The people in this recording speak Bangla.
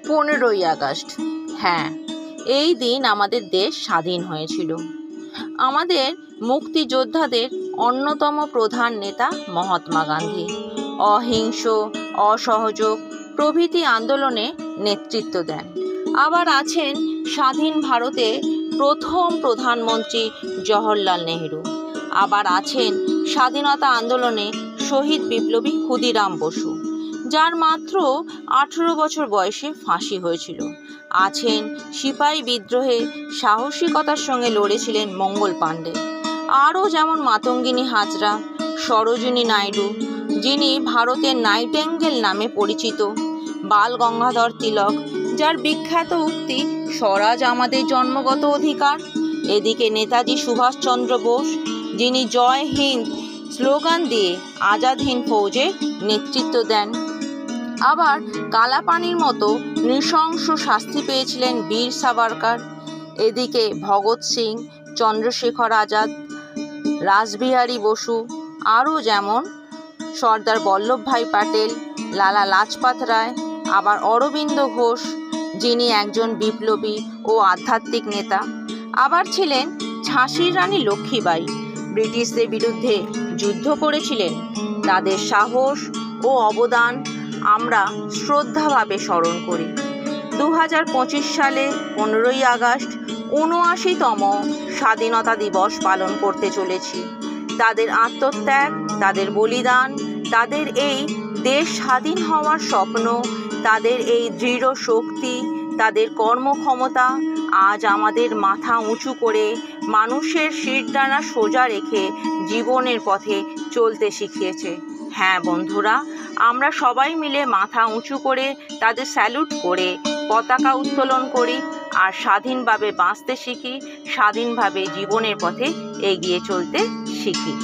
15ই আগস্ট। হ্যাঁ, এই দিন আমাদের দেশ স্বাধীন হয়েছিল। আমাদের মুক্তিযোদ্ধাদের অন্যতম প্রধান নেতা মহাত্মা গান্ধী অহিংস, অসহযোগ প্রভৃতি আন্দোলনে নেতৃত্ব দেন। আবার আছেন স্বাধীন ভারতে প্রথম প্রধানমন্ত্রী জওহরলাল নেহেরু। আবার আছেন স্বাধীনতা আন্দোলনে শহীদ বিপ্লবী ক্ষুদিরাম বসু, যার মাত্র 18 বছর বয়সে ফাঁসি হয়েছিল। আছেন সিপাহী বিদ্রোহে সাহসিকতার সঙ্গে লড়েছিলেন মঙ্গল পাণ্ডে। আরও যেমন মাতঙ্গিনী হাজরা, সরোজিনী নাইডু, যিনি ভারতের নাইটেঙ্গেল নামে পরিচিত, বাল গঙ্গাধর তিলক, যার বিখ্যাত উক্তি স্বরাজ আমাদের জন্মগত অধিকার। এদিকে নেতাজি সুভাষচন্দ্র বোস, যিনি জয় হিন্দ স্লোগান দিয়ে আজাদ হিন্দ ফৌজে নেতৃত্ব দেন। আবার কালাপানির মতো নৃশংস শাস্তি পেয়েছিলেন বীর সাভারকার। এদিকে ভগৎ সিং, চন্দ্রশেখর আজাদ, রাসবিহারী বসু, আরও যেমন সর্দার বল্লভভাই প্যাটেল, লালা লাজপত রায়, আবার অরবিন্দ ঘোষ, যিনি একজন বিপ্লবী ও আধ্যাত্মিক নেতা। আবার ছিলেন ঝাঁসির রানী লক্ষ্মীবাঈ, ব্রিটিশদের বিরুদ্ধে যুদ্ধ করেছিলেন। তাদের সাহস ও অবদান আমরা শ্রদ্ধাভাবে স্মরণ করি। 2025 সালে 15ই আগস্ট 79তম স্বাধীনতা দিবস পালন করতে চলেছি। তাদের আত্মত্যাগ, তাদের বলিদান, তাদের এই দেশ স্বাধীন হওয়ার স্বপ্ন, তাদের এই দৃঢ় শক্তি, তাদের কর্মক্ষমতা আজ আমাদের মাথা উঁচু করে মানুষের শিরদাঁড়া সোজা রেখে জীবনের পথে চলতে শিখিয়েছে। হ্যাঁ বন্ধুরা, আমরা সবাই মিলে মাথা উঁচু করে তাদের স্যালুট করে পতাকা উত্তোলন করি আর স্বাধীনভাবে বাঁচতে শিখি, স্বাধীনভাবে জীবনের পথে এগিয়ে চলতে শিখি।